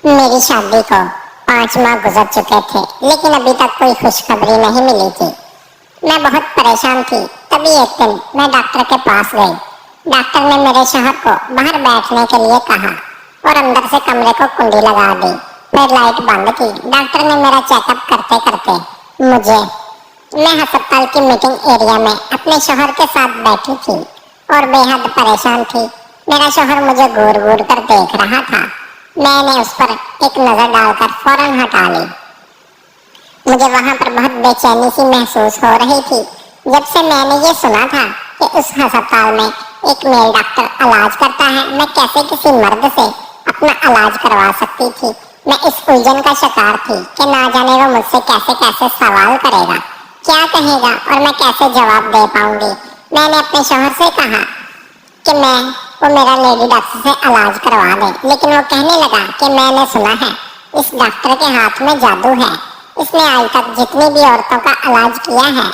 मेरी शादी को 5 माह गुजर चुके थे, लेकिन अभी तक कोई खुशखबरी नहीं मिली थी। मैं बहुत परेशान थी। तभी एक दिन मैं डॉक्टर के पास गई। डॉक्टर ने मेरे शौहर को बाहर बैठने के लिए कहा और अंदर से कमरे को कुंडी लगा दी, फिर लाइट बंद की। डॉक्टर ने मेरा चेकअप करते करते मैं अस्पताल की मीटिंग एरिया में अपने शौहर के साथ बैठी थी और बेहद परेशान थी। मेरा शौहर मुझे घूर घूर कर देख रहा था। मैंने उस पर एक नजर डालकर फौरन हटा ली। मुझे वहां पर बहुत बेचैनी सी महसूस हो रही थी। जब से मैंने ये सुना था कि उस अस्पताल में एक मेल डॉक्टर इलाज करता है, मैं कैसे किसी मर्द से अपना इलाज करवा सकती थी। मैं इस उलझन का शिकार थी कि ना जाने वो मुझसे कैसे कैसे सवाल करेगा, क्या कहेगा और मैं कैसे जवाब दे पाऊंगी। मैंने अपने शौहर से कहा कि वो मेरा लेडी डॉक्टर से इलाज करवा दे, लेकिन वो कहने लगा कि मैंने सुना है इस डॉक्टर के हाथ में जादू है। इसने आज तक जितनी भी औरतों का इलाज किया है,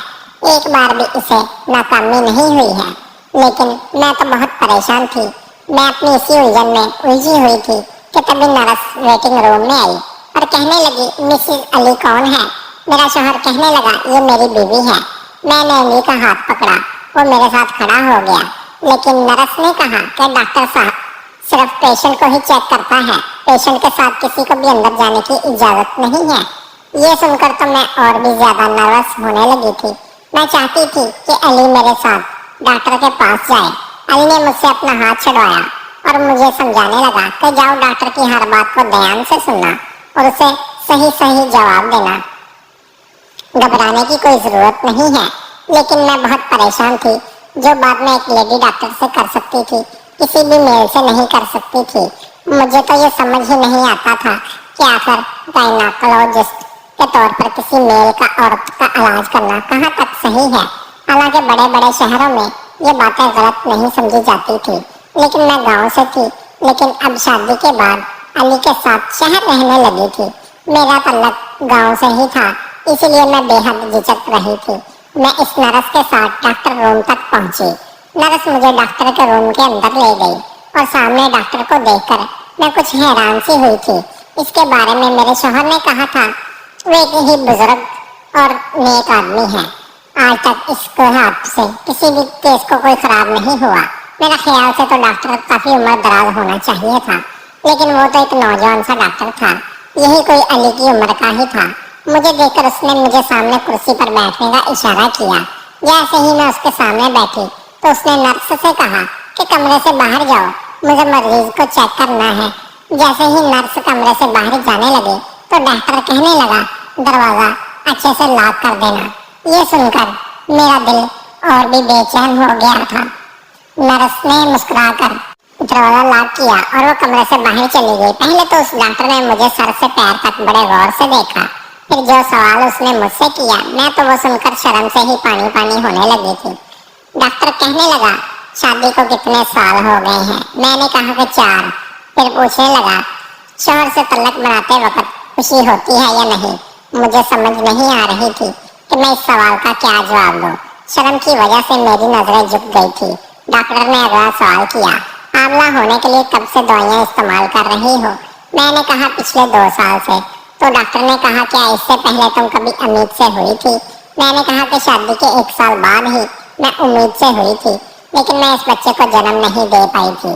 एक बार भी इसे नाकामी नहीं हुई है। लेकिन मैं तो बहुत परेशान थी। मैं अपनी इसी उलझन में उलझी हुई थी कि तभी नर्स वेटिंग रूम में आई और कहने लगी, मिसेस अली कौन है? मेरा शौहर कहने लगा, ये मेरी बीवी है। मैंने अली का हाथ पकड़ा, वो मेरे साथ खड़ा हो गया। लेकिन नर्स ने कहा कि डॉक्टर साहब सिर्फ पेशेंट को ही चेक करता है, पेशेंट के साथ किसी को भी अंदर जाने की इजाजत नहीं है। ये सुनकर तो मैं और भी ज्यादा नर्वस होने लगी थी। मैं चाहती थी कि अली मेरे साथ डॉक्टर के पास जाए। अली ने मुझसे अपना हाथ छुड़वाया और मुझे समझाने लगा कि जाओ, डॉक्टर की हर बात को ध्यान से सुनना और उसे सही सही जवाब देना। घबराने की कोई जरूरत नहीं है। लेकिन मैं बहुत परेशान थी। जो बात मैं एक लेडी डॉक्टर से कर सकती थी, किसी भी मेल से नहीं कर सकती थी। मुझे तो ये समझ ही नहीं आता था कि आखिर गायनेकोलॉजिस्ट के तौर पर किसी मेल का औरत का इलाज करना कहाँ तक सही है। हालांकि बड़े बड़े शहरों में ये बातें गलत नहीं समझी जाती थी, लेकिन मैं गांव से थी। लेकिन अब शादी के बाद अली के साथ शहर रहने लगी थी। मेरा तल्लक गांव से ही था, इसलिए मैं बेहद झिझक रही थी। मैं इस नर्स के साथ डॉक्टर रूम तक पहुंची। नर्स मुझे डॉक्टर के रूम के अंदर ले गई और सामने डॉक्टर को देखकर मैं कुछ हैरान सी हुई थी। इसके बारे में मेरे शौहर ने कहा था, वो एक ही बुजुर्ग और नेक आदमी है। आज तक इसके हाथ से किसी भी केस को कोई खराब नहीं हुआ। मेरा ख्याल से तो डॉक्टर काफी उम्र दराज होना चाहिए था, लेकिन वो तो एक नौजवान सा डॉक्टर था। यही कोई अली की उम्र का ही था। मुझे देखकर उसने मुझे सामने कुर्सी पर बैठने का इशारा किया। जैसे ही मैं उसके सामने बैठी तो उसने नर्स से कहा कि कमरे से बाहर जाओ, मुझे मरीज को चेक करना है। जैसे ही नर्स कमरे से बाहर जाने लगे तो डॉक्टर कहने लगा, दरवाजा अच्छे से लॉक कर देना। ये सुनकर मेरा दिल और भी बेचैन हो गया था। नर्स ने मुस्कुराकर दरवाजा लॉक किया और वो कमरे से बाहर चली गई। पहले तो उस डॉक्टर ने मुझे सर से पैर तक बड़े गौर से देखा। फिर जो सवाल उसने मुझसे किया, मैं तो वो सुनकर शर्म से ही पानी पानी होने लगी थी। डॉक्टर कहने लगा, शादी को कितने साल हो गए हैं? मैंने कहा कि 4। फिर पूछने लगा, शौहर से तल्लक बनाते वक्त खुशी होती है या नहीं? मुझे समझ नहीं आ रही थी कि मैं इस सवाल का क्या जवाब दूं। शर्म की वजह से मेरी नजरें झुक गई थी। डॉक्टर ने अगला सवाल किया, आंवला होने के लिए कब से दवाइयाँ इस्तेमाल कर रही हो? मैंने कहा, पिछले 2 साल से। तो डॉक्टर ने कहा, क्या इससे पहले तुम कभी उम्मीद से हुई थी? मैंने कहा कि शादी के 1 साल बाद ही मैं उम्मीद से हुई थी, लेकिन मैं इस बच्चे को जन्म नहीं दे पाई थी,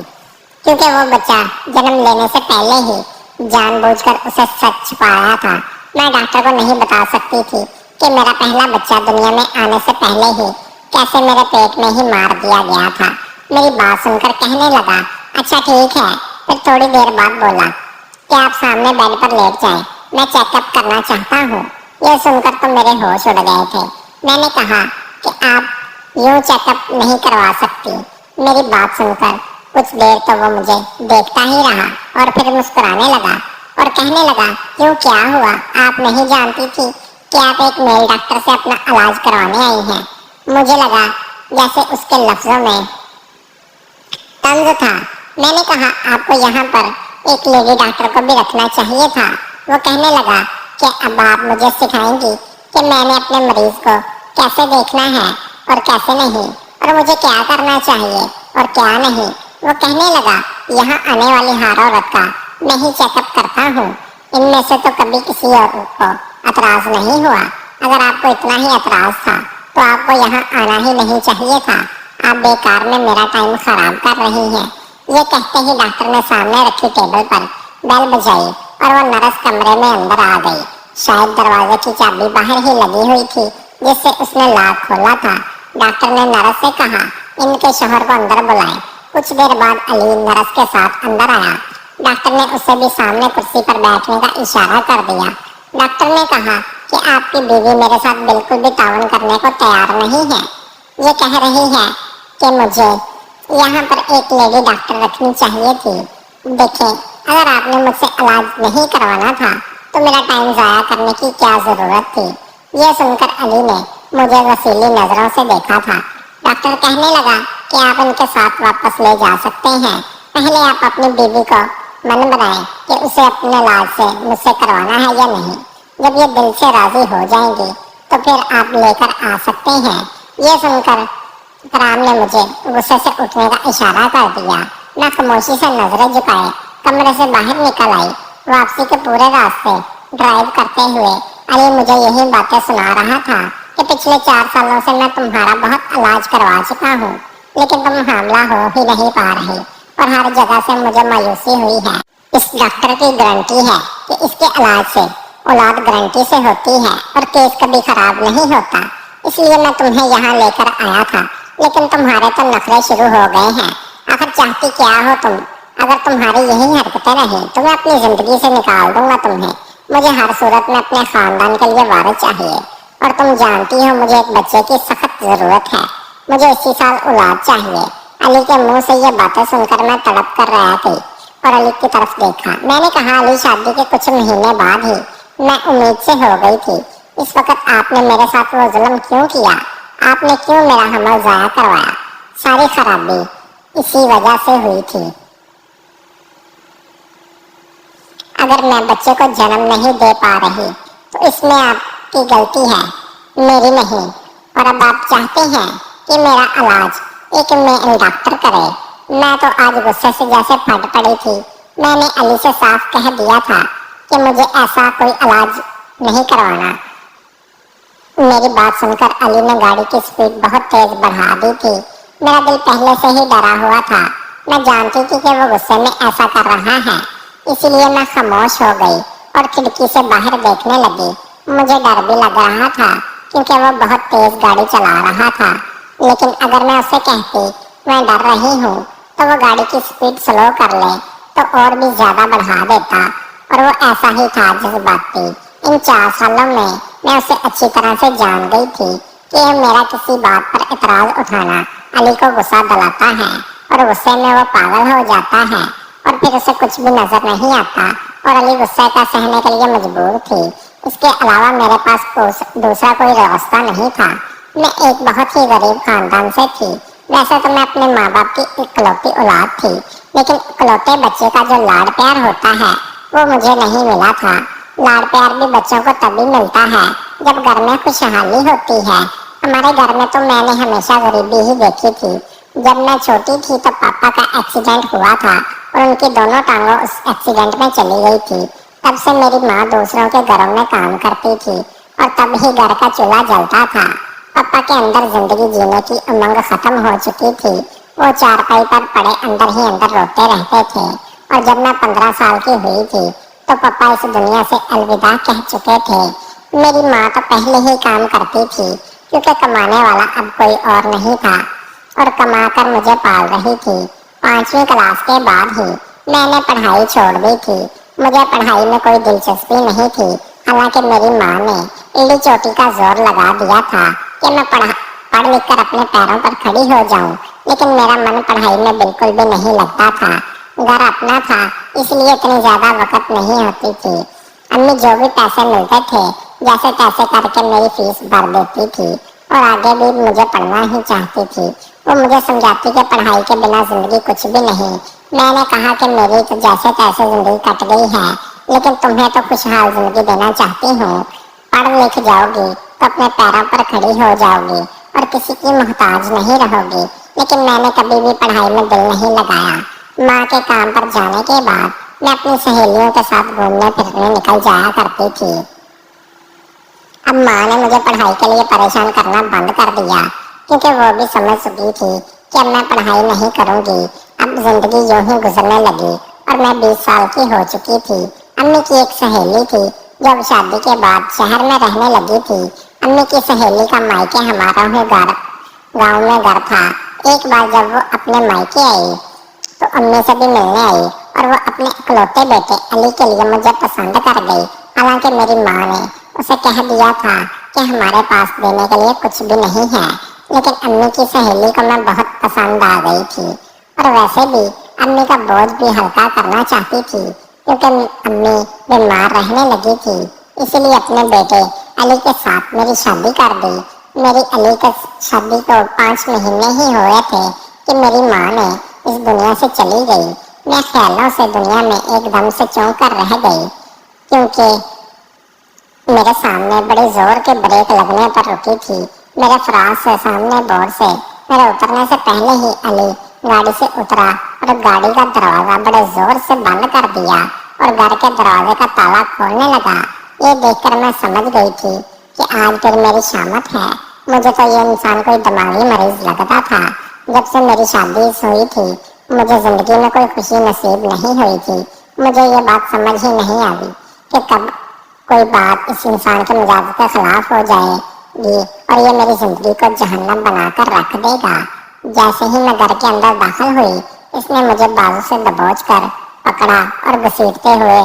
क्योंकि वो बच्चा जन्म लेने से पहले ही जानबूझकर उसे सच छुपाया था। मैं डॉक्टर को नहीं बता सकती थी कि मेरा पहला बच्चा दुनिया में आने से पहले ही कैसे मेरे पेट में ही मार दिया गया था। मेरी बात सुनकर कहने लगा, अच्छा ठीक है। फिर थोड़ी देर बाद बोला, क्या आप सामने बेड पर लेट जाएं? मैं चेकअप करना चाहता हूँ। यह सुनकर तो मेरे होश उड़ गए थे। मैंने कहा कि आप यूं चेकअप नहीं करवा सकती। मेरी बात सुनकर कुछ देर तो वो मुझे देखता ही रहा और फिर मुस्कुराने लगा और कहने लगा, क्यों, क्या हुआ? आप नहीं जानती थी कि आप एक मेल डॉक्टर से अपना इलाज करवाने आई हैं? मुझे लगा जैसे उसके लफ्जों में तंज था। मैंने कहा, आपको यहाँ पर एक लेडी डॉक्टर को भी रखना चाहिए था। वो कहने लगा कि अब आप मुझे सिखाएंगी कि मैंने अपने मरीज को कैसे देखना है और कैसे नहीं, और मुझे क्या करना चाहिए और क्या नहीं। वो कहने लगा, यहाँ आने वाली हर औरत का मैं ही चेकअप करता हूँ। इनमें से तो कभी किसी और को एतराज नहीं हुआ। अगर आपको इतना ही एतराज था तो आपको यहाँ आना ही नहीं चाहिए था। आप बेकार में मेरा टाइम खराब कर रही हैं। ये कहते ही डॉक्टर ने सामने रखी टेबल पर बेल बजाई और वो नर्स कमरे में अंदर आ गई। शायद दरवाजे की चाबी बाहर ही लगी हुई थी जिससे उसने लॉक खोला था। डॉक्टर ने नर्स से कहा, इनके शोहर को अंदर बुलाएं। कुछ देर बाद अली नर्स के साथ अंदर आया। डॉक्टर ने उसे भी सामने कुर्सी पर बैठने का इशारा कर दिया। डॉक्टर ने कहा कि आपकी बीवी मेरे साथ बिल्कुल भी ताउन करने को तैयार नहीं है। ये कह रही है कि मुझे यहाँ पर एक लेडी डॉक्टर रखनी चाहिए थी। देखें, अगर आपने मुझसे इलाज नहीं करवाना था तो मेरा टाइम ज़ाया करने की क्या ज़रूरत थी। यह सुनकर अली ने मुझे वसीली नज़रों से देखा था। डॉक्टर कहने लगा कि आप इनके साथ वापस ले जा सकते हैं। पहले आप अपनी बीवी को मन बनाएं कि उसे अपने इलाज से मुझसे करवाना है या नहीं। जब ये दिल से राजी हो जाएंगी तो फिर आप लेकर आ सकते हैं। ये सुनकर फरहान ने मुझे गुस्से से उठने का इशारा कर दिया। मैं खामोशी से नजरें झुकाए कमरे से बाहर निकल आई। वापसी के पूरे रास्ते ड्राइव करते हुए अली मुझे यही बातें सुना रहा था कि पिछले 4 सालों से मैं तुम्हारा बहुत इलाज करवा चुका हूँ, लेकिन तुम हामला हो ही नहीं पा रही और हर जगह से मुझे मायूसी हुई है। इस डॉक्टर की गारंटी है कि इसके इलाज से औलाद गारंटी से होती है और केस कभी खराब नहीं होता। इसलिए मैं तुम्हें यहाँ लेकर आया था, लेकिन तुम्हारे तो नखरे शुरू हो गए हैं। आखिर चाहती क्या हो तुम? अगर तुम्हारी यही हरकतें रही तो मैं अपनी जिंदगी से निकाल दूंगा तुम्हें। मुझे हर सूरत में अपने खानदान के लिए वारिस चाहिए और तुम जानती हो मुझे एक बच्चे की सख्त जरूरत है। मुझे इसी साल औलाद चाहिए। अली के मुंह से ये बातें सुनकर मैं तड़प कर रहा थी और अली की तरफ देखा। मैंने कहा, अली, शादी के कुछ महीने बाद ही मैं उम्मीद से हो गई थी। इस वक्त आपने मेरे साथ वो जुल्म क्यों किया? आपने क्यों मेरा हमल ज़ाया करवाया? सारी खराबी इसी वजह से हुई थी। अगर मैं बच्चे को जन्म नहीं दे पा रही तो इसमें आपकी गलती है, मेरी नहीं। और अब आप चाहते हैं कि मेरा इलाज एक मेल डॉक्टर करे। मैं तो आज गुस्से से जैसे फट पड़ी थी। मैंने अली से साफ कह दिया था कि मुझे ऐसा कोई इलाज नहीं करवाना। मेरी बात सुनकर अली ने गाड़ी की स्पीड बहुत तेज बढ़ा दी थी। मेरा दिल पहले से ही डरा हुआ था। मैं जानती थी कि वो गुस्से में ऐसा कर रहा है, इसलिए मैं खामोश हो गई और खिड़की से बाहर देखने लगी। मुझे डर भी लग रहा था क्योंकि वो बहुत तेज गाड़ी चला रहा था, लेकिन अगर मैं उसे कहती मैं डर रही हूँ तो वो गाड़ी की स्पीड स्लो कर ले तो और भी ज्यादा बढ़ा देता। और वो ऐसा ही था, जज्बाती। इन 4 सालों में मैं उसे अच्छी तरह से जान गई थी कि मेरा किसी बात पर इतराज उठाना अली को गुस्सा दिलाता है और गुस्से में वो पागल हो जाता है और फिर उसे कुछ भी नजर नहीं आता और अली गुस्से का सहने के लिए मजबूर थी। इसके अलावा मेरे पास दूसरा कोई रास्ता नहीं था। मैं एक बहुत ही गरीब खानदान से थी। वैसे तो मैं अपने माँ बाप की इकलौती औलाद थी, लेकिन इकलौते बच्चे का जो लाड़ प्यार होता है वो मुझे नहीं मिला था। लाड़ प्यार भी बच्चों को तभी मिलता है जब घर में खुशहाली होती है। हमारे घर में तो मैंने हमेशा गरीबी ही देखी थी। जब मैं छोटी थी तो पापा का एक्सीडेंट हुआ था और उनकी दोनों टांगों उस एक्सीडेंट में चली गई थी। तब से मेरी माँ दूसरों के घरों में काम करती थी और तब ही घर का चूल्हा जलता था। पापा के अंदर जिंदगी जीने की उमंग खत्म हो चुकी थी। वो चारपाई पर पड़े अंदर ही अंदर रोते रहते थे और जब मैं 15 साल की हुई थी तो पापा इस दुनिया से अलविदा कह चुके थे। मेरी माँ तो पहले ही काम करती थी क्योंकि कमाने वाला अब कोई और नहीं था और कमाकर मुझे पाल रही थी। 5वीं क्लास के बाद ही मैंने पढ़ाई छोड़ दी थी। मुझे पढ़ाई में कोई दिलचस्पी नहीं थी। हालांकि मेरी माँ ने एड़ी चोटी का जोर लगा दिया था कि मैं पढ़ लिख कर अपने पैरों पर खड़ी हो जाऊं, लेकिन मेरा मन पढ़ाई में बिल्कुल भी नहीं लगता था। घर अपना था इसलिए इतनी ज्यादा वक़्त नहीं होती थी। अम्मी जो भी पैसे मिलते थे जैसे तैसे करके मेरी फीस भर देती थी और आगे भी मुझे पढ़ना ही चाहती थी। वो मुझे समझाती कि पढ़ाई के बिना जिंदगी कुछ भी नहीं। मैंने कहा कि मेरी तो जैसे तैसे जिंदगी कट गई है, लेकिन तुम्हें तो खुशहाल जिंदगी देना चाहती हूँ। पढ़ लिख जाओगी तो अपने पैरों पर खड़ी हो जाओगी और किसी की मोहताज नहीं रहोगी। लेकिन मैंने कभी भी पढ़ाई में दिल नहीं लगाया। माँ के काम पर जाने के बाद मैं अपनी सहेलियों के साथ घूमने फिरने निकल जाया करती थी। अब माँ ने मुझे पढ़ाई के लिए परेशान करना बंद कर दिया, क्योंकि वो भी समझ चुकी थी कि अब मैं पढ़ाई नहीं करूंगी। अब जिंदगी यूं ही गुजरने लगी और मैं 20 साल की हो चुकी थी। अम्मी की एक सहेली थी जो अब शादी के बाद शहर में रहने लगी थी। अम्मी की सहेली का मायके हमारा ही गाँव में घर था। एक बार जब वो अपने मायके आई तो अम्मी से भी मिलने आई और वो अपने इकलौते बेटे अली के लिए मुझे पसंद कर गई। हालांकि मेरी माँ ने उसे कह दिया था कि हमारे पास देने के लिए कुछ भी नहीं है, लेकिन अम्मी की सहेली को मैं बहुत पसंद आ गई थी। और वैसे भी अम्मी का बोझ भी हल्का करना चाहती थी, क्योंकि अम्मी बीमार रहने लगी थी। इसलिए अपने बेटे अली के साथ मेरी शादी कर दी। मेरी अली की शादी को 5 महीने ही हुए थे कि मेरी माँ ने इस दुनिया से चली गई। मैं ख्यालों से दुनिया में एकदम से चौंक कर रह गई, क्योंकि मेरे सामने बड़े जोर के ब्रेक लगने पर रुकी थी। मेरे फराज से सामने बोर्ड से मेरे उतरने से पहले ही अली गाड़ी से उतरा और गाड़ी का दरवाजा बड़े जोर से बंद कर दिया और घर के दरवाजे का ताला खोलने लगा। ये देखकर मैं समझ गई थी कि आज फिर मेरी शामत है। मुझे तो ये इंसान कोई दिमागी मरीज लगता था। जब से मेरी शादी हुई थी मुझे जिंदगी में कोई खुशी नसीब नहीं हुई थी। मुझे ये बात समझ ही नहीं आई कि कब कोई बात इस इंसान के मिजाज के खिलाफ हो जाएगी और ये मेरी जिंदगी को जहन्नम बनाकर रख देगा। जैसे ही मैं घर के अंदर दाखिल हुई, इसने मुझे बाजू से दबोच कर पकड़ा और घसीटते हुए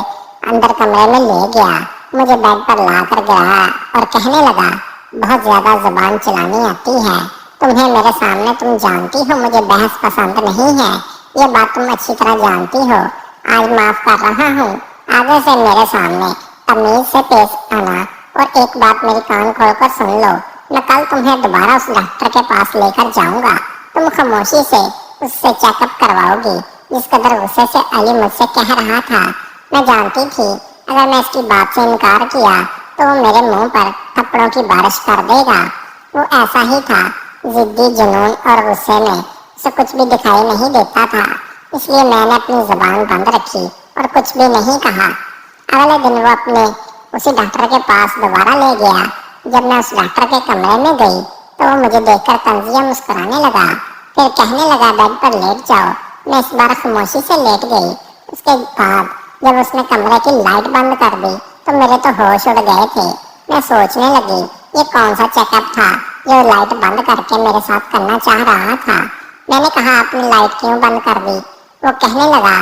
अंदर कमरे में ले गया। मुझे बेड पर ला कर गिराया और कहने लगा, बहुत ज्यादा जुबान चलानी आती है तुम्हें मेरे सामने। तुम जानती हो मुझे बहस पसंद नहीं है, ये बात तुम अच्छी तरह जानती हो। आज माफ कर रहा हूँ, आगे से मेरे सामने तमीज से पेश आना। और एक बात मेरी कान खोलकर सुन लो, मैं कल तुम्हें दोबारा उस डॉक्टर के पास लेकर जाऊंगा। तुम खामोशी से उससे चेकअप करवाओगी। जिस कदर गुस्से से अली मुझसे कह रहा था, मैं जानती थी अगर मैं इसकी बात से इनकार किया तो वो मेरे मुंह पर थप्पड़ों की बारिश कर देगा। वो ऐसा ही था, जिद्दी, जुनून और गुस्से में उसे कुछ भी दिखाई नहीं देता था। इसलिए मैंने अपनी जुबान बंद रखी और कुछ भी नहीं कहा। अगले दिन वो अपने उसी डॉक्टर के पास दोबारा ले गया। जब मैं उस डॉक्टर के कमरे में गई तो वो मुझे देखकर तंजिया मुस्कुराने लगा, फिर कहने लगा, बेड पर लेट जाओ। मैं इस बार खामोशी से लेट गई। उसके बाद जब उसने कमरे की लाइट बंद कर दी तो मेरे तो होश उड़ गए थे। मैं सोचने लगी, ये कौन सा चेकअप था जो लाइट बंद करके मेरे साथ करना चाह रहा था। मैंने कहा, आपने लाइट क्यों बंद कर दी? वो कहने लगा,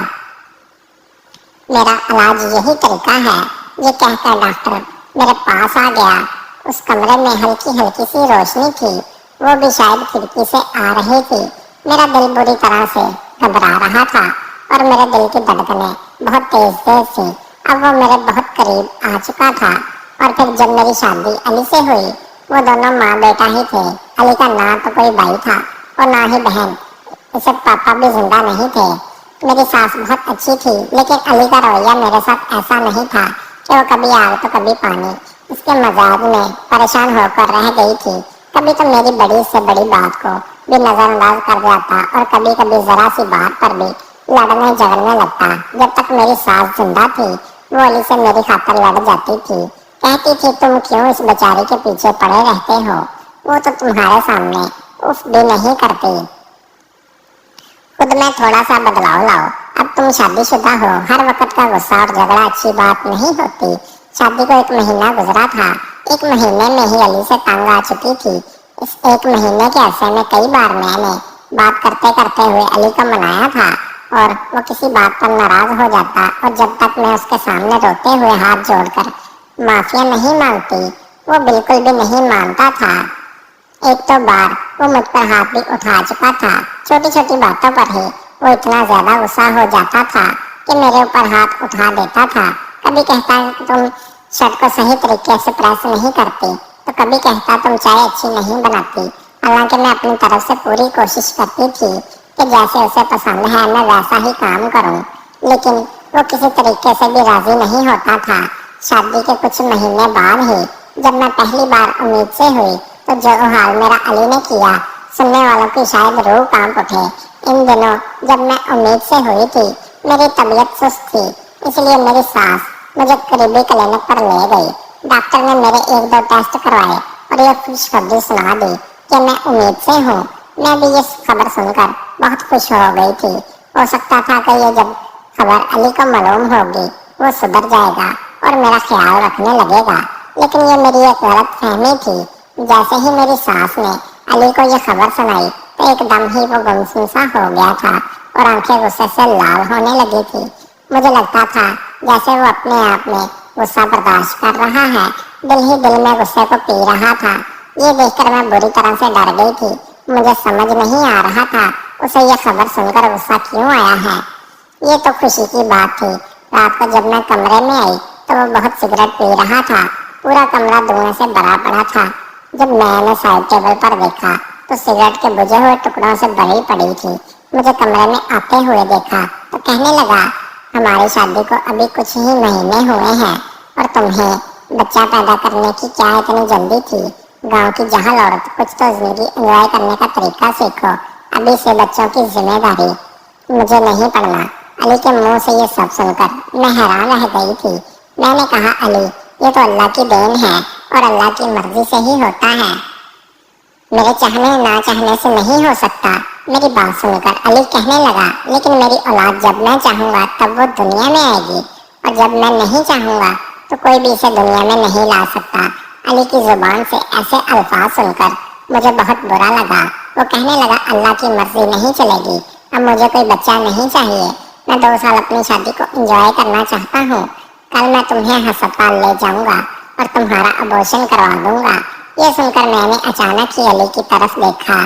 मेरा इलाज यही तरीका है। ये कहकर डॉक्टर मेरे पास आ गया। उस कमरे में हल्की हल्की सी रोशनी थी, वो भी शायद खिड़की से आ रही थी। मेरा दिल बुरी तरह से घबरा रहा था और मेरे दिल की धड़कनें बहुत तेज तेज थी। अब वो मेरे बहुत करीब आ चुका था। और फिर जब मेरी शादी अली से हुई, वो दोनों माँ बेटा ही थे। अली का ना तो कोई भाई था और ना ही बहन, इसे पापा भी जिंदा नहीं थे। मेरी सास बहुत अच्छी थी, लेकिन अली का रवैया मेरे साथ ऐसा नहीं था कि वो कभी आग तो कभी पानी। इसके मजाक में परेशान होकर रह गई थी। कभी तो मेरी बड़ी से बड़ी बात को भी नजरअंदाज कर जाता और कभी कभी जरा सी बात पर भी लड़ने झगड़ने लगता। जब तक मेरी सास जिंदा थी वो अली से मेरी खातिर लड़ जाती थी। कहती थी, तुम क्यों इस बेचारी के पीछे पड़े रहते हो, वो तो तुम्हारे सामने उफ भी नहीं करती। खुद में थोड़ा सा बदलाव लाओ। अब तुम शादीशुदा हो, हर वक्त का गुस्सा और झगड़ा अच्छी बात नहीं होती। शादी को 1 महीना गुजरा था। 1 महीने में ही अली से तंग आ चुकी थी। इस 1 महीने के अरसे में कई बार मैंने बात करते करते हुए अली को मनाया था और वो किसी बात पर नाराज हो जाता और जब तक मैं उसके सामने रोते हुए हाथ जोड़कर माफिया नहीं मांगती, वो बिल्कुल भी नहीं मानता था। एक तो बार वो मुझ पर हाथ भी उठा चुका था। छोटी छोटी बातों पर ही वो इतना ज्यादा गुस्सा हो जाता था कि मेरे ऊपर हाथ उठा देता था। कभी कहता कि तुम शर्ट को सही तरीके से प्रेस नहीं करती, तो कभी कहता तुम चाय अच्छी नहीं बनाती। हालांकि मैं अपनी तरफ से पूरी कोशिश करती थी कि जैसे उसे पसंद है मैं वैसा ही काम करूं, लेकिन वो किसी तरीके से भी राजी नहीं होता था। शादी के कुछ महीने बाद ही जब मैं पहली बार उम्मीद से हुई तो जो हाल मेरा अली ने किया, सुनने वालों की शायद रूह कांप उठे। इन दिनों जब मैं उम्मीद से हुई थी मेरी तबीयत सुस्त थी, इसलिए मेरी सास मुझे करीबी क्लिनिक पर ले गई। डॉक्टर ने मेरे 1-2 टेस्ट करवाए और यह खुशखबरी सुना दी कि मैं उम्मीद से हूँ। मैं भी ये खबर सुनकर बहुत खुश हो गई थी। हो सकता था कि ये जब खबर अली को मालूम होगी वो सुधर जाएगा और मेरा ख्याल रखने लगेगा, लेकिन ये मेरी एक गलत फहमी थी। जैसे ही मेरी सास ने अली को ये खबर सुनाई तो एकदम ही वो गुमसुम सा हो गया था और आंखें गुस्से से लाल होने लगी थी। मुझे लगता था जैसे वो अपने आप में गुस्सा बर्दाश्त कर रहा है, दिल ही दिल में गुस्से को पी रहा था। ये देखकर मैं बुरी तरह से डर गई थी। मुझे समझ नहीं आ रहा था उसे यह खबर सुनकर गुस्सा क्यों आया है। ये तो खुशी की बात थी। रात को जब मैं कमरे में आई तो वो बहुत सिगरेट पी रहा था। पूरा कमरा धुएं से भरा पड़ा था। जब मैंने साइड टेबल पर देखा तो सिगरेट के बुझे हुए टुकड़ों से भरी पड़ी थी। मुझे कमरे में आते हुए देखा तो कहने लगा, हमारी शादी को अभी कुछ ही महीने हुए हैं और तुम्हें बच्चा पैदा करने की क्या इतनी जल्दी थी। गांव की जहां औरत, कुछ तो जिंदगी एंजॉय करने का तरीका सीखो, अभी से बच्चों की जिम्मेदारी मुझे नहीं पड़ना। अली के मुंह से ये सब सुनकर मैं हैरान रह गई थी। मैंने कहा, अली ये तो अल्लाह की देन है और अल्लाह की मर्जी से ही होता है, मेरे चाहने ना चाहने से नहीं हो सकता। मेरी बात सुनकर अली कहने लगा, लेकिन मेरी औलाद जब मैं चाहूंगा तब वो दुनिया में आएगी और जब मैं नहीं चाहूंगा तो कोई भी इसे दुनिया में नहीं ला सकता। अली की जुबान से ऐसे अल्फाज सुनकर मुझे बहुत बुरा लगा। वो कहने लगा, अल्लाह की मर्जी नहीं चलेगी, अब मुझे कोई बच्चा नहीं चाहिए। मैं 2 साल अपनी शादी को एंजॉय करना चाहता हूँ। कल मैं तुम्हें अस्पताल ले जाऊंगा और तुम्हारा अबॉर्शन करवा दूंगा। ये सुनकर मैंने अचानक ही अली की तरफ देखा।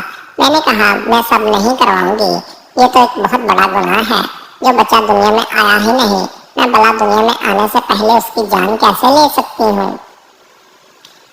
मैंने कहा, मैं सब नहीं करवाऊंगी, ये तो एक बहुत बड़ा गुनाह है। जो बच्चा दुनिया में आया ही नहीं, मैं भला दुनिया में आने से पहले उसकी जान कैसे ले सकती हूँ।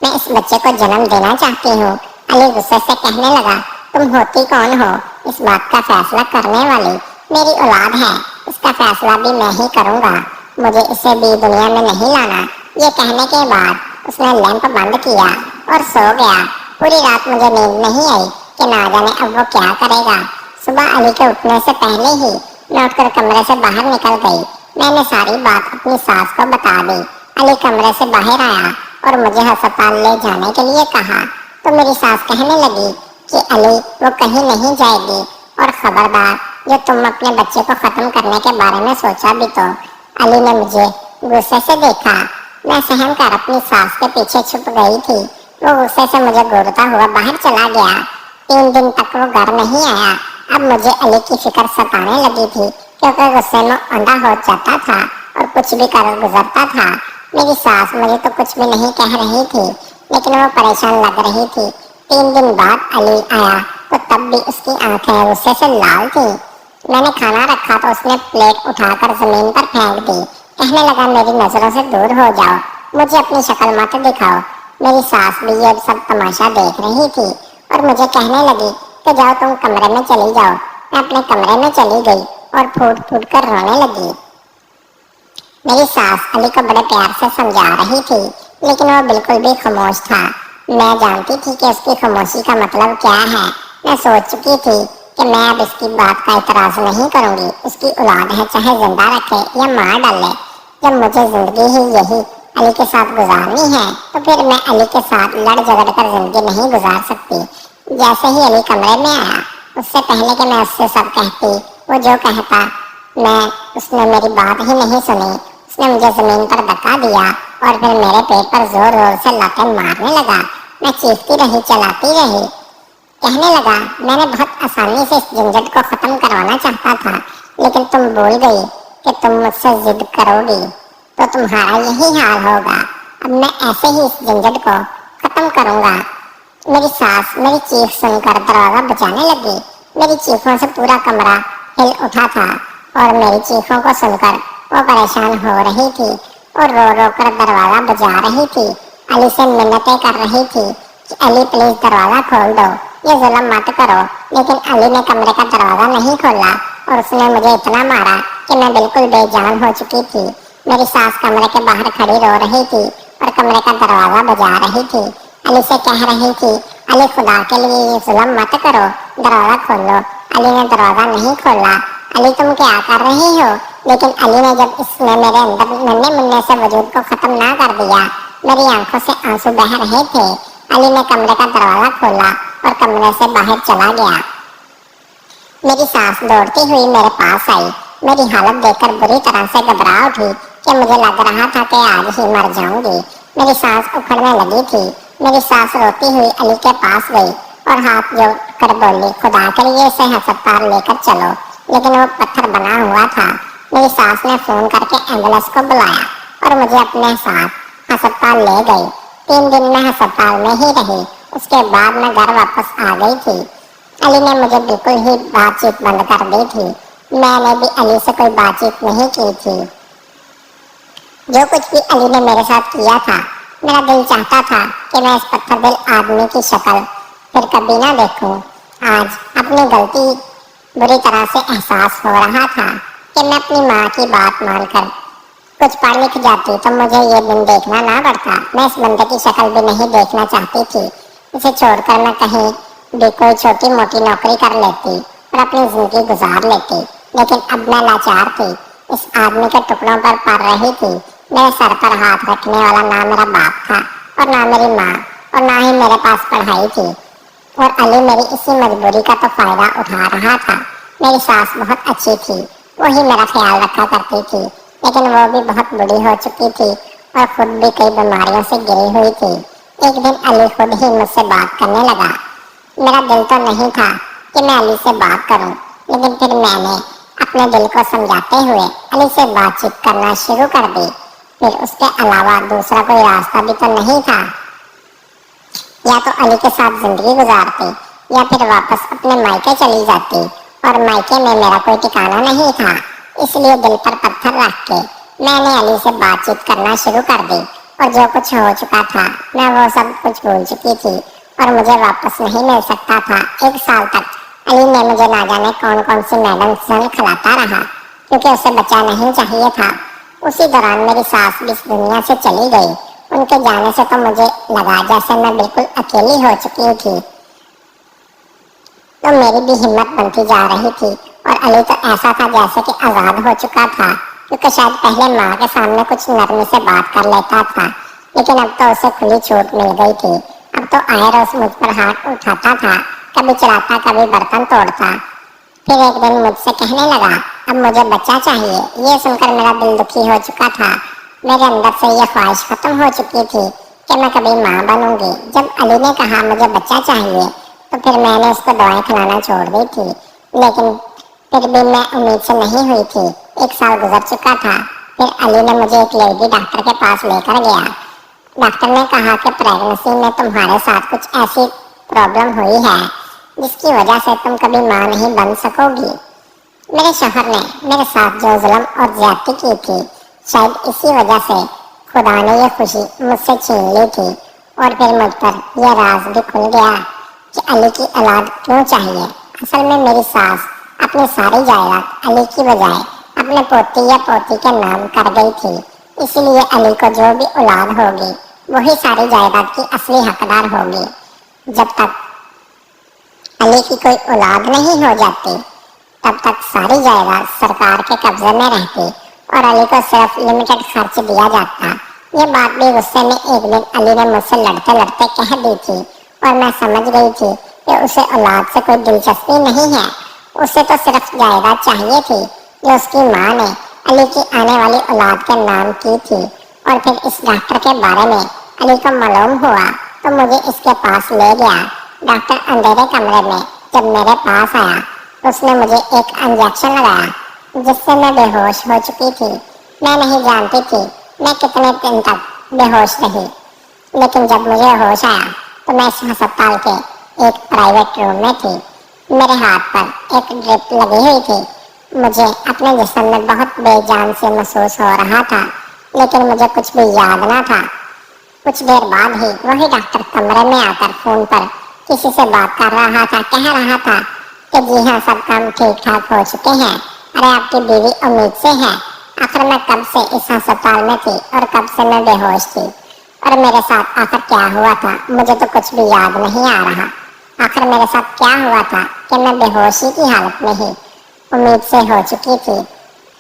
मैं इस बच्चे को जन्म देना चाहती हूँ। अली गुस्से से कहने लगा, तुम होती कौन हो इस बात का फैसला करने वाली? मेरी औलाद है, इसका फैसला भी मैं ही करूँगा। मुझे इसे भी दुनिया में नहीं लाना। ये कहने के बाद उसने लैंप बंद किया और सो गया। पूरी रात मुझे नींद नहीं आई कि ना जाने अब वो क्या करेगा। सुबह अली के उठने से पहले ही मैं उठकर कमरे से बाहर निकल गई। मैंने सारी बात अपनी सास को बता दी। अली कमरे से बाहर आया और मुझे अस्पताल ले जाने के लिए कहा तो मेरी सास कहने लगी कि अली वो कहीं नहीं जाएगी और खबरदार, जो तुम अपने बच्चे को खत्म करने के बारे में सोचा भी तो। अली ने मुझे गुस्से से देखा। मैं सहम कर अपनी सास के पीछे छुप गई थी। वो गुस्से से मुझे घूरता हुआ बाहर चला गया। 3 दिन तक वो घर नहीं आया। अब मुझे अली की फिक्र सताने लगी थी, क्योंकि गुस्से में अंधा हो जाता था और कुछ भी कर गुजरता था। मेरी सास मुझे तो कुछ भी नहीं कह रही थी, लेकिन वो परेशान लग रही थी। 3 दिन बाद अली आया तो तब भी उसकी आंखें गुस्से से लाल थी। मैंने खाना रखा तो उसने प्लेट उठाकर जमीन पर फेंक दी। कहने लगा, मेरी नजरों से दूर हो जाओ, मुझे अपनी शक्ल मत दिखाओ। मेरी सास भी ये सब तमाशा देख रही थी और मुझे कहने लगी कि जाओ तुम कमरे में चली जाओ। मैं अपने कमरे में चली गई और फूट फूट कर रोने लगी। मेरी सास अली को बड़े प्यार से समझा रही थी, लेकिन वो बिल्कुल भी खामोश था। मैं जानती थी कि उसकी खामोशी का मतलब क्या है। मैं सोच चुकी थी कि मैं अब इसकी बात का इतराज नहीं करूंगी। उसकी औलाद है, चाहे जिंदा रखे या मार डाले। जब मुझे जिंदगी ही यही अली के साथ गुजारनी है तो फिर मैं अली के साथ लड़ झगड़ कर जिंदगी नहीं गुजार सकती। जैसे ही अली कमरे में आया, उससे पहले कि मैं उससे सब कहती, वो जो कहता उसने मेरी बात ही नहीं सुनी। उसने मुझे जमीन पर धक्का दिया और फिर मेरे पेट पर जोर जोर से लातें मारने लगा। मैं चीखती रही, चलाती रही। कहने लगा, मैंने बहुत आसानी से इस झंझट को खत्म करवाना चाहता था, लेकिन तुम भूल गई कि तुम मुझसे जिद करोगी तो तुम्हारा यही हाल होगा। अब मैं ऐसे ही इस झंझट को खत्म करूंगा। मेरी सास मेरी चीख सुनकर दरवाजा बजाने लगी। मेरी चीखों से पूरा कमरा हिल उठा था और मेरी चीखों को सुनकर वो परेशान हो रही थी और रो रो कर दरवाजा बजा रही थी। अली से मिन्नतें कर रही थी कि अली प्लीज दरवाजा खोल दो, ये जुल्म मत करो। लेकिन अली ने कमरे का दरवाजा नहीं खोला और उसने मुझे इतना मारा कि मैं बिल्कुल बेजान हो चुकी थी। मेरी सास कमरे के बाहर खड़ी रो रही थी और कमरे का दरवाजा बजा रही थी। अली से कह रही थी, अली खुदा के लिए ये जुल्म मत करो, दरवाजा खोलो। अली ने दरवाजा नहीं खोला। अली तुम क्या कर रही हो? लेकिन अली ने जब इसने मेरे अंदर नन्हे मुन्ने से वजूद को खत्म ना कर दिया, मेरी आंखों से आंसू बह रहे थे। अली ने कमरे का दरवाजा खोला और कमरे से बाहर चला गया। मेरी सास दौड़ती हुई मेरे पास आई। मेरी हालत देखकर बुरी तरह से घबरा उठी कि मुझे लग रहा था कि आज ही मर जाऊंगी। मेरी सांस उखड़ने लगी थी। मेरी सास रोती हुई अली के पास गई और हाथ जोड़ कर बोली, खुदा के लिए इसे अस्पताल लेकर चलो। लेकिन वो पत्थर बना हुआ था। मेरी सास ने फोन करके एम्बुलेंस को बुलाया और मुझे अपने साथ अस्पताल ले गई। 3 दिन मैं अस्पताल में ही रही। उसके बाद मैं घर वापस आ गई थी। अली ने मुझे बिल्कुल ही बातचीत बंद कर दी थी। मैंने भी अली से कोई बातचीत नहीं की थी। जो कुछ भी अली ने मेरे साथ किया था, मेरा दिल चाहता था कि मैं इस पत्थर दिल आदमी की शक्ल फिर कभी ना देखूं। आज अपनी गलती बुरी तरह से एहसास हो रहा था कि मैं अपनी माँ की बात मानकर कुछ पढ़ लिख जाती तो मुझे ये दिन देखना ना पड़ता। मैं इस बंदे की शक्ल भी नहीं देखना चाहती थी। इसे छोड़कर मैं कहीं भी कोई छोटी मोटी नौकरी कर लेती और अपनी जिंदगी गुजार लेती। लेकिन अब मैं लाचार थी। इस आदमी के टुकड़ों पर पड़ रही थी। मेरे सर पर हाथ रखने वाला ना मेरा बाप था और ना मेरी माँ और ना ही मेरे पास पढ़ाई थी। और अली मेरी इसी मजबूरी का तो फायदा उठा रहा था। मेरी सास बहुत अच्छी थी। वही मेरा ख्याल रखा करती थी। लेकिन वो भी बहुत बूढ़ी हो चुकी थी और खुद भी कई बीमारियों से गिरी हुई थी। एक दिन अली खुद ही मुझसे बात करने लगा। मेरा दिल तो नहीं था कि मैं अली से बात करूं, लेकिन फिर मैंने अपने दिल को समझाते हुए अली से बातचीत करना शुरू कर दी। फिर उसके अलावा दूसरा कोई रास्ता भी तो नहीं था। या तो अली के साथ जिंदगी गुजारती या फिर वापस अपने मायके चली जाती, और मायके में मेरा कोई ठिकाना नहीं था। इसलिए दिल पर पत्थर रख के मैंने अली से बातचीत करना शुरू कर दी। और जो कुछ हो चुका था मैं वो सब कुछ भूल चुकी थी और मुझे वापस नहीं मिल सकता था। 1 साल तक अली ने मुझे ना जाने कौन कौन सी मैडम जल खिलाता रहा, क्योंकि उसे बच्चा नहीं चाहिए था। उसी दौरान मेरी सास भी इस दुनिया से चली गई। उनके जाने से तो मुझे लगा जैसे मैं बिल्कुल अकेली हो चुकी थी। तो मेरी भी हिम्मत बनती जा रही थी। और अली तो ऐसा था जैसे कि आजाद हो चुका था, क्योंकि शायद पहले माँ के सामने कुछ नरमी से बात कर लेता था, लेकिन अब तो उसे खुली छूट मिल गई थी। अब तो आए रोज मुझ पर हाथ उठाता था, कभी चलाता कभी बर्तन तोड़ता। फिर एक दिन मुझसे कहने लगा, अब मुझे बच्चा चाहिए। ये सुनकर मेरा दिल दुखी हो चुका था। मेरे अंदर से यह ख्वाहिश खत्म हो चुकी थी कि मैं कभी माँ बनूंगी। जब अली ने कहा मुझे बच्चा चाहिए, तो फिर मैंने उसको दवाएं खिलाना छोड़ दी थी। लेकिन फिर भी मैं उम्मीद से नहीं हुई थी। 1 साल गुजर चुका था। फिर अली ने मुझे एक लेडी डॉक्टर के पास लेकर गया। डॉक्टर ने कहा कि प्रेगनेंसी में तुम्हारे साथ कुछ ऐसी प्रॉब्लम हुई है जिसकी वजह से तुम कभी माँ नहीं बन सकोगी। मेरे शौहर ने मेरे साथ जो जुल्म और ज्यादती की थी, शायद इसी वजह से खुदा ने यह खुशी मुझसे छीन ली थी। और फिर मुझ पर यह राज भी खुल गया कि अली की औलाद क्यों चाहिए। असल में मेरी सास अपनी सारी जायदाद अली की बजाय अपने पोती या पोती के नाम कर गई थी। इसलिए अली को जो भी औलाद होगी वही सारी जायदाद की असली हकदार होगी। जब तक अली की कोई औलाद नहीं हो जाती, तब तक सारी जायदाद सरकार के कब्जे में रहती और अली को सिर्फ लिमिटेड खर्च दिया जाता। ये बात भी गुस्से में एक दिन अली ने मुझसे लड़ते लड़ते कह दी थी और मैं समझ गई थी कि उसे औलाद से कोई दिलचस्पी नहीं है। उसे तो सिर्फ जायदाद चाहिए थी जो उसकी माँ ने अली की आने वाली औलाद के नाम की थी। और फिर इस डॉक्टर के बारे में अली को मालूम हुआ तो मुझे इसके पास ले गया। डॉक्टर अंधेरे कमरे में जब मेरे पास आया तो उसने मुझे एक इंजेक्शन लगाया जिससे मैं बेहोश हो चुकी थी। मैं नहीं जानती थी मैं कितने दिन तक बेहोश रही, लेकिन जब मुझे होश आया तो मैं इस अस्पताल के एक प्राइवेट रूम में थी। मेरे हाथ पर एक ड्रिप लगी हुई थी। मुझे अपने जिस्म में बहुत बेजान से महसूस हो रहा था, लेकिन मुझे कुछ भी याद ना था। कुछ देर बाद ही वही डॉक्टर कमरे में आकर फोन पर किसी से बात कर रहा था। कह रहा था कि जी हाँ, सब काम ठीक ठाक हो चुके हैं। अरे आपकी बीवी उम्मीद से है। आखिर मैं कब से इस अस्पताल में थी और कब से मैं बेहोश थी और मेरे साथ आखिर क्या हुआ था, मुझे तो कुछ भी याद नहीं आ रहा। आखिर मेरे साथ क्या हुआ था कि मैं बेहोशी की हालत में ही उम्मीद से हो चुकी थी।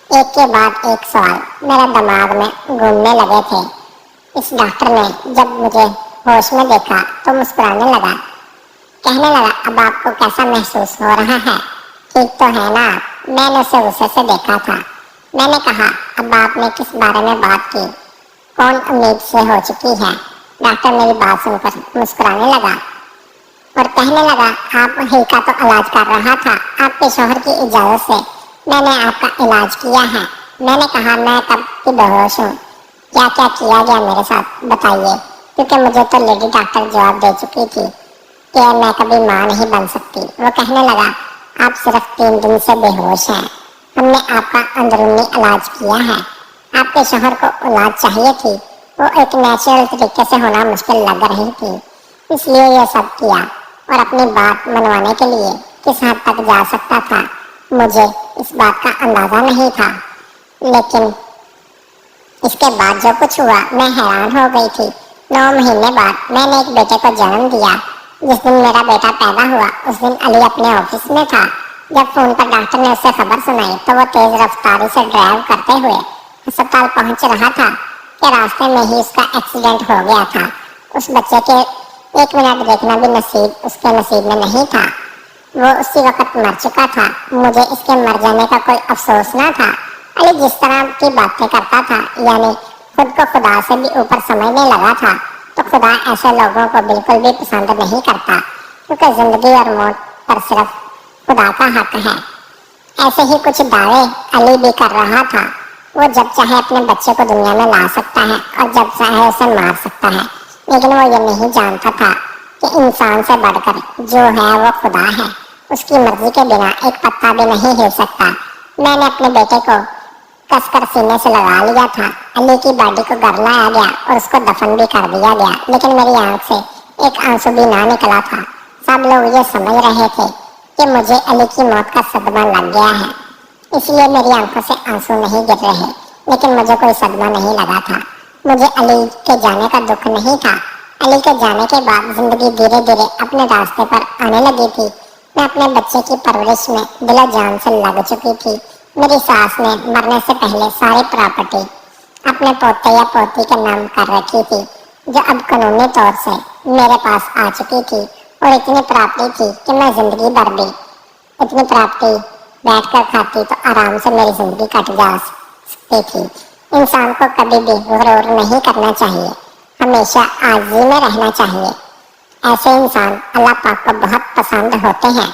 एक के बाद एक सवाल मेरे दिमाग में घूमने लगे थे। इस डॉक्टर ने जब मुझे होश में देखा तो मुस्कुराने लगा, कहने लगा, अब आपको कैसा महसूस हो रहा है? ठीक तो है ना आप? मैंने उसे गुस्से से देखा था। मैंने कहा, अब आपने किस बारे में बात की? कौन उम्मीद से हो चुकी है? डॉक्टर मेरी बात सुनकर मुस्कुराने लगा और कहने लगा, आप ही का तो इलाज कर रहा था। आपके शौहर की इजाजत से मैंने आपका इलाज किया है। मैंने कहा, मैं कब की बेहोश हूँ, क्या क्या किया गया मेरे साथ बताइए, क्योंकि मुझे तो लेडी डॉक्टर जवाब दे चुकी थी कि मैं कभी माँ नहीं बन सकती। वो कहने लगा, आप सिर्फ 3 दिन से बेहोश हैं। हमने आपका अंदरूनी इलाज किया है। आपके शौहर को औलाद चाहिए थी, वो एक नेचुरल तरीके से होना मुश्किल लग रही थी, इसलिए ये सब किया। और अपनी बात मनवाने के लिए किस हद तक जा सकता था मुझे इस बात का अंदाजा नहीं था, लेकिन इसके बाद जो कुछ हुआ मैं हैरान हो गई थी। 9 महीने बाद मैंने एक बेटे को जन्म दिया। जिस दिन मेरा बेटा पैदा हुआ उस दिन अली अपने ऑफिस में था। जब फोन पर डॉक्टर ने उससे खबर सुनाई तो वो तेज रफ्तारी से ड्राइव करते हुए अस्पताल पहुंच रहा था कि रास्ते में ही उसका एक्सीडेंट हो गया था। उस बच्चे के 1 मिनट देखना भी उसके नसीब में नहीं था। वो उसी वक्त मर चुका था। मुझे इसके मर जाने का कोई अफसोस ना था। अली जिस तरह की बातें करता था, यानी खुद को खुदा से भी ऊपर समझने लगा था, तो खुदा ऐसे लोगों को बिल्कुल भी पसंद नहीं करता, क्योंकि जिंदगी और मौत पर सिर्फ खुदा का हक है। ऐसे ही कुछ दावे अली भी कर रहा था। वो जब चाहे अपने बच्चे को दुनिया में ला सकता है और जब चाहे उसे मार सकता है, लेकिन वो ये नहीं जानता था कि इंसान से बढ़कर जो है वो खुदा है। उसकी मर्जी के बिना एक पत्ता भी नहीं हिल सकता। मैंने अपने बेटे को कसकर सीने से लगा लिया था। अली की बॉडी को घर लाया गया और उसको दफन भी कर दिया गया, लेकिन मेरी आंख से एक आंसू भी ना निकला था। सब लोग ये समझ रहे थे कि मुझे अली की मौत का सदमा लग गया है, इसलिए मेरी आंखों से आंसू नहीं गिर रहे, लेकिन मुझे कोई सदमा नहीं लगा था। मुझे अली के जाने का दुख नहीं था। अली के जाने के बाद जिंदगी धीरे धीरे अपने रास्ते पर आने लगी थी। मैं अपने बच्चे की परवरिश में दिलो जान से लग चुकी थी। मेरी सास ने मरने से पहले सारी प्रॉपर्टी अपने पोते या पोती के नाम कर रखी थी, जो अब कानूनी तौर से मेरे पास आ चुकी थी। और इतनी प्रॉपर्टी थी कि मैं जिंदगी भर भी इतनी प्रॉपर्टी बैठकर खाती तो आराम से मेरी जिंदगी कट जा सकती थी। इंसान को कभी भी गुरूर नहीं करना चाहिए, हमेशा आजिज़ी में रहना चाहिए। ऐसे इंसान अल्लाह पाक को बहुत पसंद होते हैं।